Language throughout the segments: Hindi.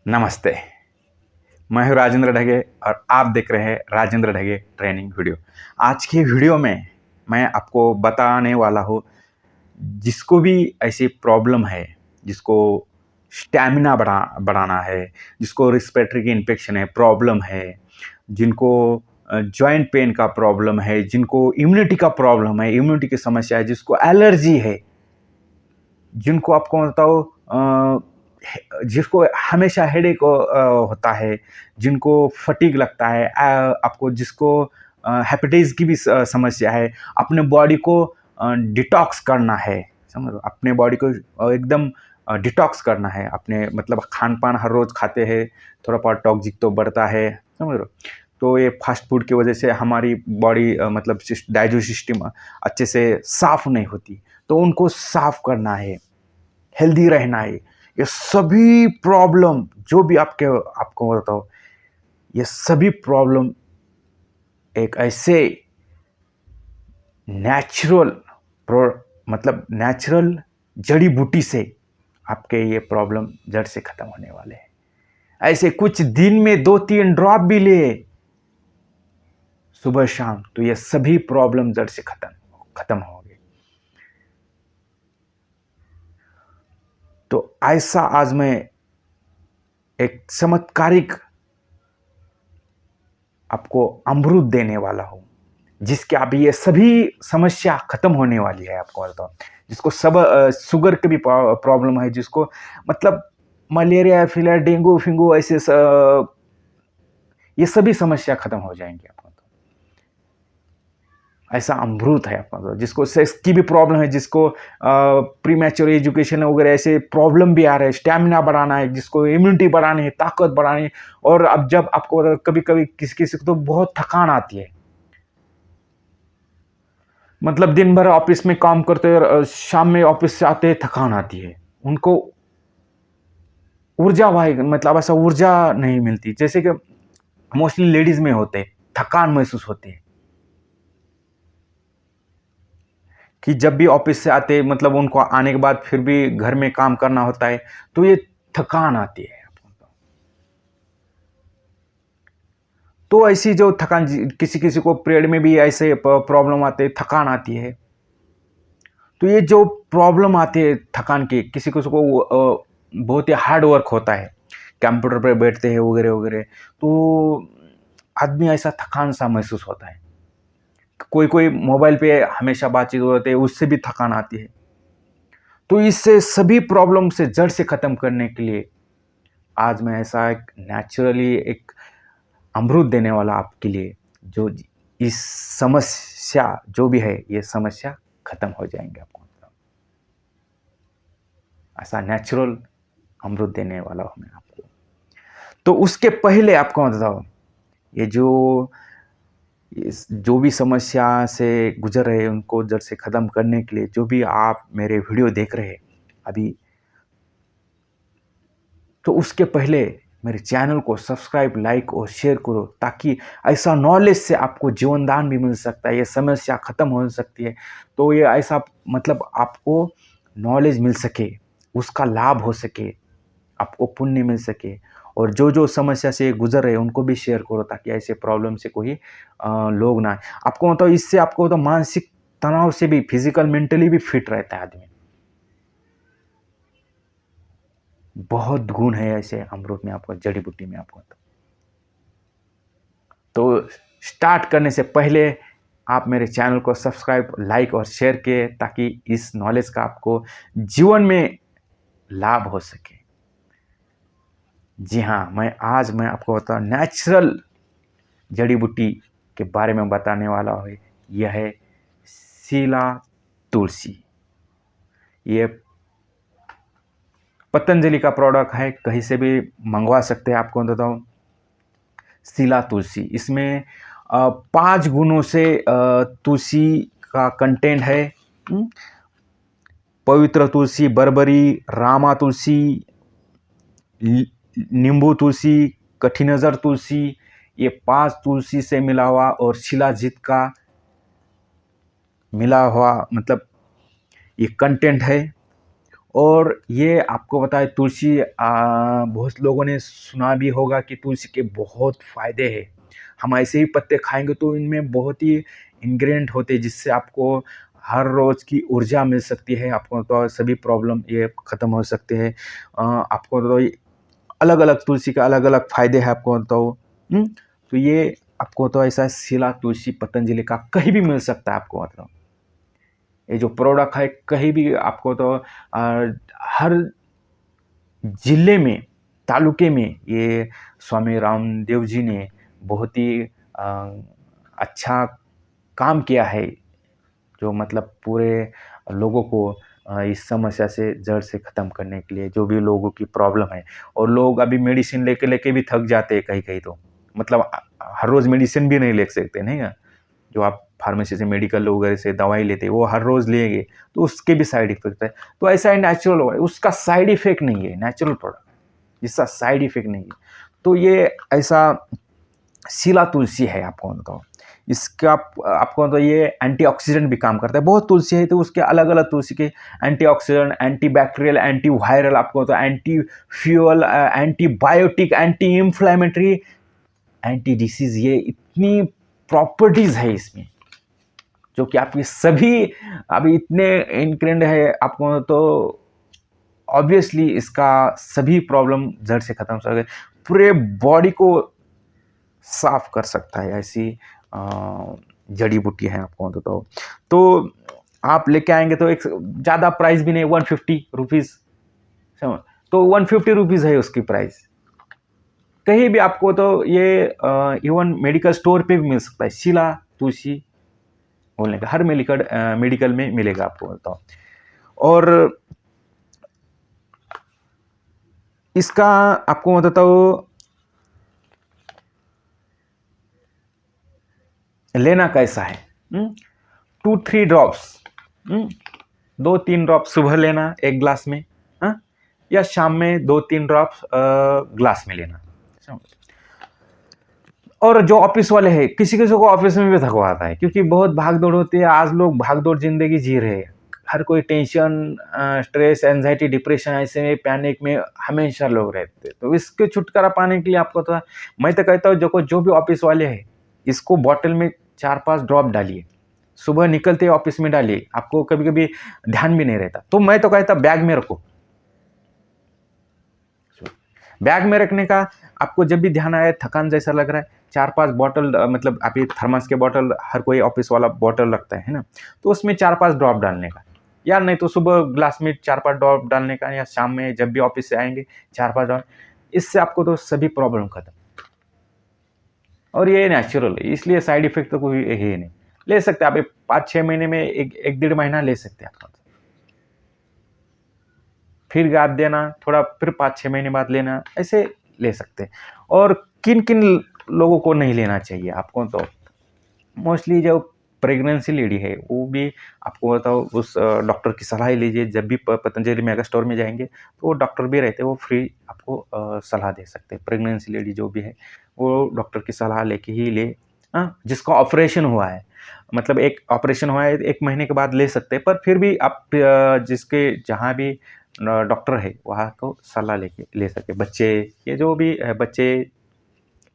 नमस्ते। मैं हूं राजेंद्र ढगे और आप देख रहे हैं राजेंद्र ढगे ट्रेनिंग वीडियो। आज की वीडियो में मैं आपको बताने वाला हूं, जिसको भी ऐसी प्रॉब्लम है, जिसको स्टैमिना बढ़ाना है, जिसको रिस्पिरेटरी की इन्फेक्शन है, प्रॉब्लम है, जिनको जॉइंट पेन का प्रॉब्लम है, जिनको इम्यूनिटी का प्रॉब्लम है, इम्यूनिटी की समस्या है, जिसको एलर्जी है, जिनको आपको बताओ जिसको हमेशा हेडेक होता है, जिनको फटीग लगता है, आपको जिसको हेपेटाइटिस की भी समस्या है, अपने बॉडी को डिटॉक्स करना है, समझ लो, अपने बॉडी को एकदम डिटॉक्स करना है, अपने मतलब खान पान हर रोज़ खाते हैं, थोड़ा बहुत टॉक्सिक तो बढ़ता है, समझ लो। तो ये फास्ट फूड की वजह से हमारी बॉडी मतलब डाइजेस्टिव सिस्टम अच्छे से साफ़ नहीं होती, तो उनको साफ़ करना है, हेल्दी रहना है। ये सभी प्रॉब्लम जो भी आपको बताओ, ये सभी प्रॉब्लम एक ऐसे नेचुरल मतलब नेचुरल जड़ी बूटी से आपके ये प्रॉब्लम जड़ से खत्म होने वाले हैं। ऐसे कुछ दिन में 2-3 ड्रॉप भी लिए सुबह शाम, तो ये सभी प्रॉब्लम जड़ से खत्म हो गए। तो ऐसा आज मैं एक चमत्कारिक आपको अमृत देने वाला हूं, जिसके अभी ये सभी समस्या खत्म होने वाली है। आपको बताओ, जिसको सब शुगर की भी प्रॉब्लम है, जिसको मतलब मलेरिया, फिलर, डेंगू फिंगू ऐसे ये सभी समस्या खत्म हो जाएंगी। आपको तो ऐसा अमृत है आपको तो, जिसको सेक्स की भी प्रॉब्लम है, जिसको प्री मैच्योर एजुकेशन वगैरह ऐसे प्रॉब्लम भी आ रहे हैं, स्टैमिना बढ़ाना है, जिसको इम्यूनिटी बढ़ानी है, ताकत बढ़ानी है। और अब जब आपको कभी कभी किसी किसी को तो बहुत थकान आती है, मतलब दिन भर ऑफिस में काम करते हैं और शाम में ऑफिस से आते हैं, थकान आती है, उनको ऊर्जा भाई मतलब ऐसा ऊर्जा नहीं मिलती, जैसे कि मोस्टली लेडीज में होते हैं, थकान महसूस होती है कि जब भी ऑफिस से आते मतलब उनको आने के बाद फिर भी घर में काम करना होता है, तो ये थकान आती है। तो ऐसी जो थकान, किसी किसी को पीरियड में भी ऐसे प्रॉब्लम आते हैं, थकान आती है। तो ये जो प्रॉब्लम आती है थकान की, किसी किसी को बहुत ही हार्ड वर्क होता है, कंप्यूटर पर बैठते हैं वगैरह वगैरह, तो आदमी ऐसा थकान सा महसूस होता है। कोई कोई मोबाइल पे हमेशा बातचीत होते हैं, उससे भी थकान आती है। तो इससे सभी प्रॉब्लम से जड़ से ख़त्म करने के लिए आज मैं ऐसा एक नेचुरली एक अमृत देने वाला आपके लिए, जो इस समस्या जो भी है, ये समस्या खत्म हो जाएंगे। आपको ऐसा नेचुरल अमृत देने वाला हूँ मैं आपको। तो उसके पहले आपको बताओ, ये जो भी समस्या से गुजर रहे हैं, उनको जड़ से ख़त्म करने के लिए जो भी आप मेरे वीडियो देख रहे हैं अभी, तो उसके पहले मेरे चैनल को सब्सक्राइब, लाइक और शेयर करो, ताकि ऐसा नॉलेज से आपको जीवनदान भी मिल सकता है, ये समस्या ख़त्म हो सकती है। तो ये ऐसा मतलब आपको नॉलेज मिल सके, उसका लाभ हो सके, आपको पुण्य मिल सके, और जो जो समस्या से गुजर रहे हैं उनको भी शेयर करो, ताकि ऐसे प्रॉब्लम से कोई लोग ना आए। आपको मतलब इससे आपको तो मानसिक तनाव से भी, फिजिकल मेंटली भी फिट रहता है आदमी। बहुत गुण है ऐसे अमृत में, आपको जड़ी बूटी में। आपको तो स्टार्ट करने से पहले आप मेरे चैनल को सब्सक्राइब, लाइक और शेयर किए, ताकि इस नॉलेज का आपको जीवन में लाभ हो सके। जी हाँ, मैं आपको बता नेचुरल जड़ी बूटी के बारे में बताने वाला हूँ। यह है सीला तुलसी। ये पतंजलि का प्रोडक्ट है, कहीं से भी मंगवा सकते हैं। आपको बताऊँ, सीला तुलसी, इसमें 5 गुणों से तुलसी का कंटेंट है। पवित्र तुलसी, बरबरी, रामा तुलसी, नींबू तुलसी, कठिनजर तुलसी, ये 5 तुलसी से मिला हुआ और शिलाजीत का मिला हुआ मतलब ये कंटेंट है। और ये आपको बताए तुलसी, बहुत लोगों ने सुना भी होगा कि तुलसी के बहुत फ़ायदे हैं। हम ऐसे ही पत्ते खाएंगे तो इनमें बहुत ही इंग्रेडिएंट होते हैं जिससे आपको हर रोज़ की ऊर्जा मिल सकती है। आपको तो सभी प्रॉब्लम ये ख़त्म हो सकते हैं। आपको तो अलग अलग तुलसी का अलग अलग फ़ायदे हैं आपको तो। तो ये आपको तो ऐसा शिला तुलसी पतंजलि का कहीं भी मिल सकता है आपको, मतलब ये जो प्रोडक्ट है कहीं भी आपको तो हर जिले में, तालुके में ये स्वामी रामदेव जी ने बहुत ही अच्छा काम किया है, जो मतलब पूरे लोगों को इस समस्या से जड़ से ख़त्म करने के लिए, जो भी लोगों की प्रॉब्लम है। और लोग अभी मेडिसिन लेके लेके भी थक जाते हैं कहीं-कहीं तो, मतलब हर रोज़ मेडिसिन भी नहीं ले सकते, नहीं है? जो आप फार्मेसी से, मेडिकल वगैरह से दवाई लेते हैं, वो हर रोज़ लेंगे, तो उसके भी साइड इफ़ेक्ट है। तो ऐसा है नेचुरल है, उसका साइड इफ़ेक्ट नहीं है, नेचुरल प्रोडक्ट, जिसका साइड इफ़ेक्ट नहीं है। तो ये ऐसा शिला तुलसी है आपको बताओ। इसका आपको तो ये एंटीऑक्सीडेंट भी काम करता है। बहुत तुलसी है तो उसके अलग-अलग तुलसी के एंटीऑक्सीडेंट, एंटीबैक्टीरियल, एंटीवायरल, आपको तो anti fuel, antibiotic, anti inflammatory, anti disease, ये इतनी प्रॉपर्टीज़ है इसमें, जो कि आपकी सभी अभी इतने इंग्रेडिएंट है आपको तो ऑब्वियसली इसका सभी प्रॉब्लम जड़ से खत्म हो सकता है, पूरे बॉडी को साफ कर सकता है। ऐसी जड़ी बूटी है आपको तो आप लेके आएंगे तो एक ज़्यादा प्राइस भी नहीं, 150 रुपीज़, तो 150 रुपीज़ है उसकी प्राइस। कहीं भी आपको तो ये इवन मेडिकल स्टोर पे भी मिल सकता है। शिला तुलसी बोलने का हर मेडिकल में मिलेगा आपको बताओ। और इसका आपको बताता हूँ लेना कैसा है। 2-3 ड्रॉप्स, 2-3 ड्रॉप सुबह लेना एक ग्लास में, या शाम में 2-3 ड्रॉप्स ग्लास में लेना। और जो ऑफिस वाले हैं, किसी किसी को ऑफिस में भी थकवाता है, क्योंकि बहुत भाग दौड़ होती है। आज लोग भाग दौड़ जिंदगी जी रहे हैं, हर कोई टेंशन, स्ट्रेस, एंजाइटी, डिप्रेशन, ऐसे में पैनिक में हमेशा लोग रहते हैं। तो इसके छुटकारा पाने के लिए आपको तो मैं तो कहता हूँ जो भी ऑफिस वाले हैं, इसको बॉटल में 4-5 ड्रॉप डालिए, सुबह निकलते ऑफिस में डालिए। आपको कभी कभी ध्यान भी नहीं रहता, तो मैं तो कहता बैग में रखो। बैग में रखने का आपको जब भी ध्यान आए, थकान जैसा लग रहा है, 4-5 बॉटल, मतलब आप ये थर्मस के बॉटल, हर कोई ऑफिस वाला बॉटल रखता है ना, तो उसमें 4-5 ड्रॉप डालने का, या नहीं तो सुबह ग्लास में 4-5 ड्रॉप डालने का, या शाम में जब भी ऑफिस से आएंगे 4-5 ड्रॉप। इससे आपको तो सभी प्रॉब्लम खत्म। और ये नेचुरल है, इसलिए साइड इफेक्ट तो कोई है ही नहीं। ले सकते आप 5-6 महीने में, एक 1.5 महीना ले सकते हैं आप, फिर गैप देना थोड़ा, फिर 5-6 महीने बाद लेना, ऐसे ले सकते हैं। और किन किन लोगों को नहीं लेना चाहिए आपको तो मोस्टली जो प्रेगनेंसी लेडी है, वो भी आपको बताओ उस डॉक्टर की सलाह ही लीजिए। जब भी पतंजलि मेगा स्टोर में जाएंगे तो वो डॉक्टर भी रहते हैं, वो फ्री आपको सलाह दे सकते हैं। प्रेगनेंसी लेडी जो भी है वो डॉक्टर की सलाह लेके ही ले। जिसका ऑपरेशन हुआ है, मतलब एक ऑपरेशन हुआ है 1 महीने के बाद ले सकते हैं, पर फिर भी आप जिसके जहाँ भी डॉक्टर है वहाँ को सलाह लेके ले सकते। बच्चे, ये जो भी बच्चे,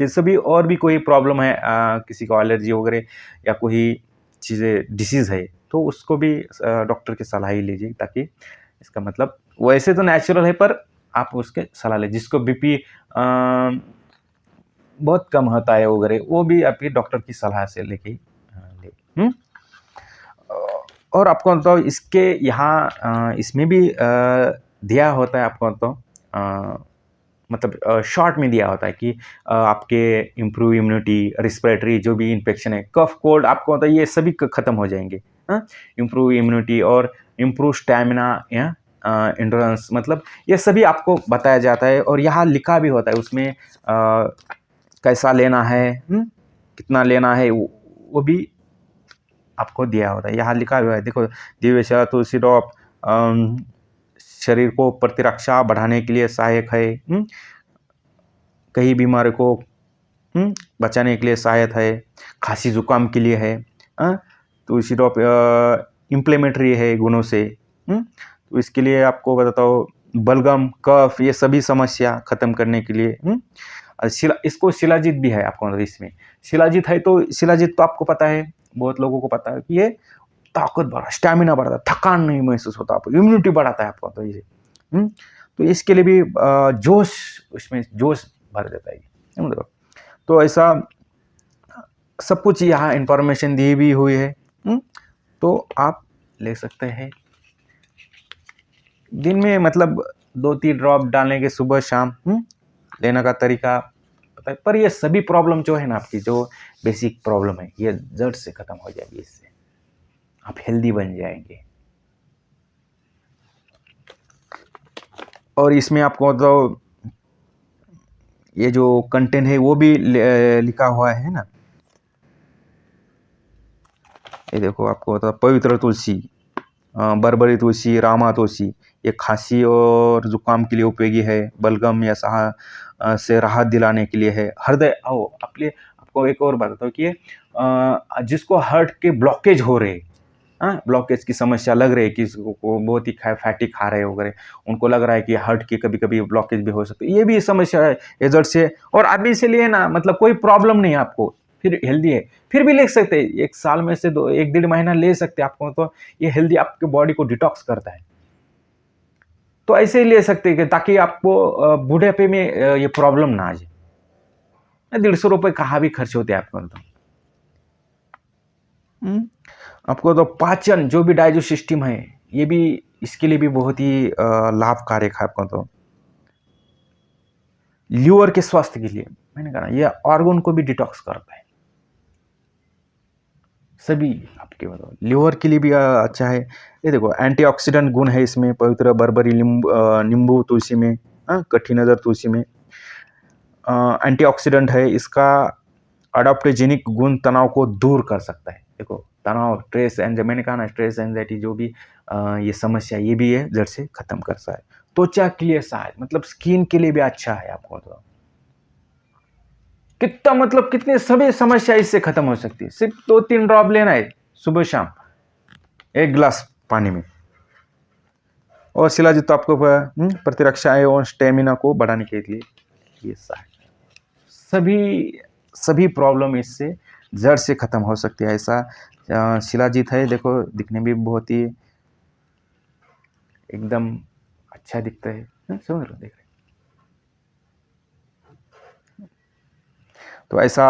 जैसे भी और भी कोई प्रॉब्लम है, किसी को एलर्जी वगैरह या कोई चीज़ें डिसीज़ है, तो उसको भी डॉक्टर की सलाह ही लीजिए, ताकि इसका मतलब वैसे तो नेचुरल है, पर आप उसके सलाह लें। जिसको बीपी बहुत कम होता है वगैरह, वो भी आपकी डॉक्टर की सलाह से लेके ले। और आपको तो इसके यहाँ इसमें भी दिया होता है आपको तो मतलब शॉर्ट में दिया होता है कि आपके इम्प्रूव इम्यूनिटी, रिस्पिरेटरी जो भी इन्फेक्शन है, कफ कोल्ड, आपको तो ये सभी खत्म हो जाएंगे। इम्प्रूव इम्यूनिटी और इम्प्रूव स्टैमिना या एंड्योरेंस, मतलब ये सभी आपको बताया जाता है। और यहाँ लिखा भी होता है उसमें कैसा लेना है, कितना लेना है, वो भी आपको दिया होता है। यहाँ लिखा हुआ है, देखो, दिव्य तुलसी ड्रॉप शरीर को प्रतिरक्षा बढ़ाने के लिए सहायक है, कई बीमारी को बचाने के लिए सहायक है, खांसी जुकाम के लिए है, तुलसी ड्रॉप इम्प्लीमेंट्री है गुणों से, तो इसके लिए आपको बताता हूँ, बलगम, कफ, ये सभी समस्या खत्म करने के लिए इसको शिलाजीत भी है आपको, मतलब इसमें शिलाजीत है। तो शिलाजीत तो आपको पता है, बहुत लोगों को पता है कि ये ताकत बढ़ा, स्टैमिना बढ़ाता है, थकान नहीं महसूस होता, आपको इम्यूनिटी बढ़ाता है आपको। तो ये तो इसके लिए भी जोश, उसमें जोश भर देता है मतलब। तो ऐसा सब कुछ यहाँ इंफॉर्मेशन दी भी हुई है। तो आप ले सकते हैं दिन में, मतलब 2-3 ड्रॉप डालने के सुबह शाम। लेने का तरीका पता है, पर ये सभी प्रॉब्लम जो है ना आपकी, जो बेसिक प्रॉब्लम है, ये जड़ से खत्म हो जाएगी। इससे आप हेल्दी बन जाएंगे। और इसमें आपको तो ये जो कंटेंट है वो भी लिखा हुआ है ना, ये देखो आपको तो पवित्र तुलसी, बरबरी तुलसी, रामा तुलसी, ये खांसी और जुकाम के लिए उपयोगी है। बलगम या से राहत दिलाने के लिए है। हृदय आपको एक और बताता हूँ कि जिसको हार्ट के ब्लॉकेज हो रहे, ब्लॉकेज की समस्या लग रही है, किसी को बहुत ही फैटी खा रहे वगैरह, उनको लग रहा है कि हार्ट की कभी कभी ब्लॉकेज भी हो सकती है, ये भी समस्या है एजर्ट से। और अभी से लिए ना, मतलब कोई प्रॉब्लम नहीं है आपको, फिर हेल्दी है, फिर भी ले सकते हैं। 1 साल में से 1-1.5 महीना ले सकते हैं आपको। तो ये हेल्दी आपके बॉडी को डिटॉक्स करता है। तो ऐसे ही ले सकते हैं ताकि आपको बुढ़ापे में ये प्रॉब्लम ना आ जाए। 150 रुपये कहाँ भी खर्च होते हैं आपको। तो आपको तो पाचन, जो भी डाइजेस्ट सिस्टम है, ये भी इसके लिए भी बहुत ही लाभकारक है आपको। तो लीवर के स्वास्थ्य के लिए मैंने कहा ये ऑर्गन को भी डिटॉक्स करता है। सभी आपके मतलब लीवर के लिए भी अच्छा है। ये देखो एंटीऑक्सीडेंट गुण है इसमें, पवित्र बरबरी, नींबू तुलसी में, कठी नजर तुलसी में एंटीऑक्सीडेंट है। इसका अडॉप्टोजेनिक गुण तनाव को दूर कर सकता है। देखो तनाव, स्ट्रेस एंड मैंने कहा ना, स्ट्रेस एंजाइटी जो भी ये समस्या, ये भी है जड़ से खत्म करता है। त्वचा के लिए सहायक, मतलब स्किन के लिए भी अच्छा है आपको। तो कितना, मतलब कितनी सभी समस्या इससे खत्म हो सकती है। सिर्फ 2-3 ड्रॉप लेना है सुबह शाम 1 गिलास पानी में। और शिलाजीत तो आपको प्रतिरक्षा एवं स्टेमिना को बढ़ाने के लिए ये सहायक, सभी प्रॉब्लम इससे जड़ से खत्म हो सकती है। ऐसा शिलाजीत है। देखो दिखने में बहुत ही एकदम अच्छा दिखता है, समझ लो, देख रहे। तो ऐसा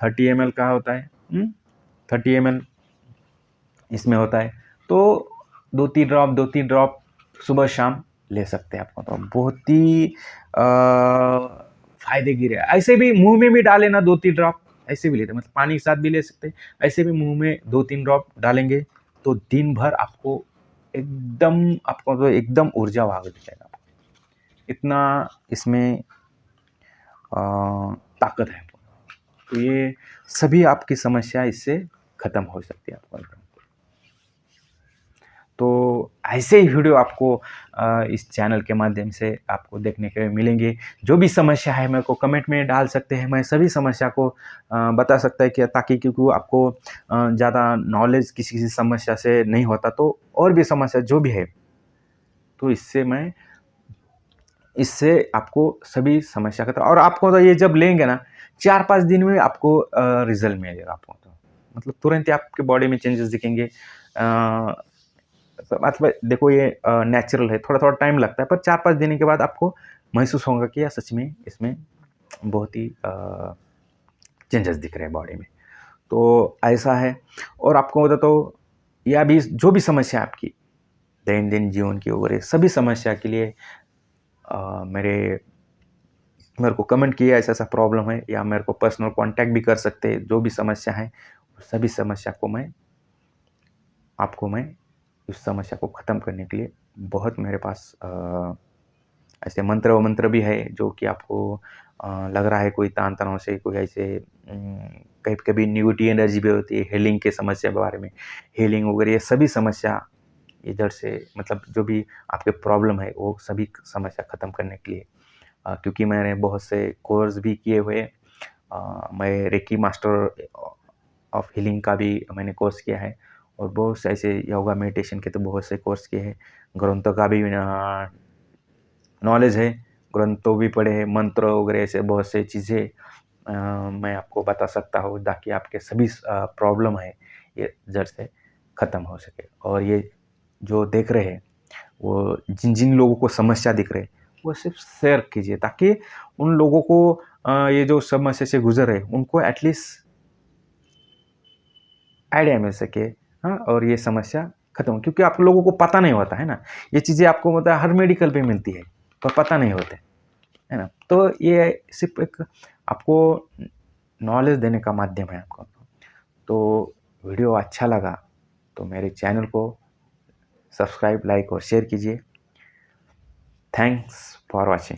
30 ml का होता है, 30 ml इसमें होता है। तो 2-3 ड्रॉप सुबह शाम ले सकते हैं आपको। तो बहुत ही फायदे गिरे। ऐसे भी मुंह में भी डाले ना 2-3 ड्रॉप, ऐसे भी लेते, मतलब पानी के साथ भी ले सकते हैं। ऐसे भी मुंह में 2-3 ड्रॉप डालेंगे तो दिन भर आपको एकदम ऊर्जा भाग जाएगा। इतना इसमें ताकत है। तो ये सभी आपकी समस्या इससे खत्म हो सकती है आपको। तो ऐसे ही वीडियो आपको इस चैनल के माध्यम से आपको देखने के मिलेंगे। जो भी समस्या है मेरे को कमेंट में डाल सकते हैं, मैं सभी समस्या को बता सकता है कि ताकि क्योंकि आपको ज़्यादा नॉलेज किसी समस्या से नहीं होता, तो और भी समस्या जो भी है, तो इससे आपको सभी समस्या का, और आपको तो ये जब लेंगे ना 4-5 दिन में आपको रिजल्ट मिलेगा आपको। तो मतलब तुरंत ही आपके बॉडी में चेंजेस दिखेंगे। मतलब देखो ये नेचुरल है, थोड़ा थोड़ा टाइम लगता है, पर 4-5 दिन के बाद आपको महसूस होगा कि यार सच में इसमें बहुत ही चेंजेस दिख रहे हैं बॉडी में। तो ऐसा है। और आपको बता तो या भी जो भी समस्या आपकी दैनंदिन जीवन की वगैरह सभी समस्या के लिए मेरे को कमेंट किया ऐसा प्रॉब्लम है, या मेरे को पर्सनल कांटेक्ट भी कर सकते हैं। जो भी समस्या है सभी समस्या को मैं उस समस्या को ख़त्म करने के लिए बहुत मेरे पास ऐसे मंत्र भी है, जो कि आपको लग रहा है कोई तान तनाव से, कोई ऐसे कभी कभी निगेटिव एनर्जी भी होती है, हीलिंग के समस्या के बारे में, हीलिंग वगैरह ये सभी समस्या इधर से, मतलब जो भी आपके प्रॉब्लम है वो सभी समस्या ख़त्म करने के लिए, क्योंकि मैंने बहुत से कोर्स भी किए हुए, मैं रेकी मास्टर ऑफ हीलिंग का भी मैंने कोर्स किया है, और बहुत से ऐसे योगा मेडिटेशन के तो बहुत से कोर्स किए हैं, ग्रंथों का भी नॉलेज है, ग्रंथों भी पढ़े हैं, मंत्र वगैरह ऐसे बहुत से चीज़ें मैं आपको बता सकता हूँ ताकि आपके सभी प्रॉब्लम है ये जड़ से ख़त्म हो सके। और ये जो देख रहे हैं वो जिन जिन लोगों को समस्या दिख रहे वो सिर्फ शेयर कीजिए ताकि उन लोगों को ये जो समस्या से गुजर रहे उनको एटलीस्ट आइडिया मिल सके। हाँ, और ये समस्या खत्म हो, क्योंकि आप लोगों को पता नहीं होता है ना, ये चीज़ें आपको मतलब हर मेडिकल पे मिलती है पर पता नहीं होते है ना। तो ये सिर्फ एक आपको नॉलेज देने का माध्यम है आपको। तो वीडियो अच्छा लगा तो मेरे चैनल को सब्सक्राइब, लाइक और शेयर कीजिए। Thanks for watching.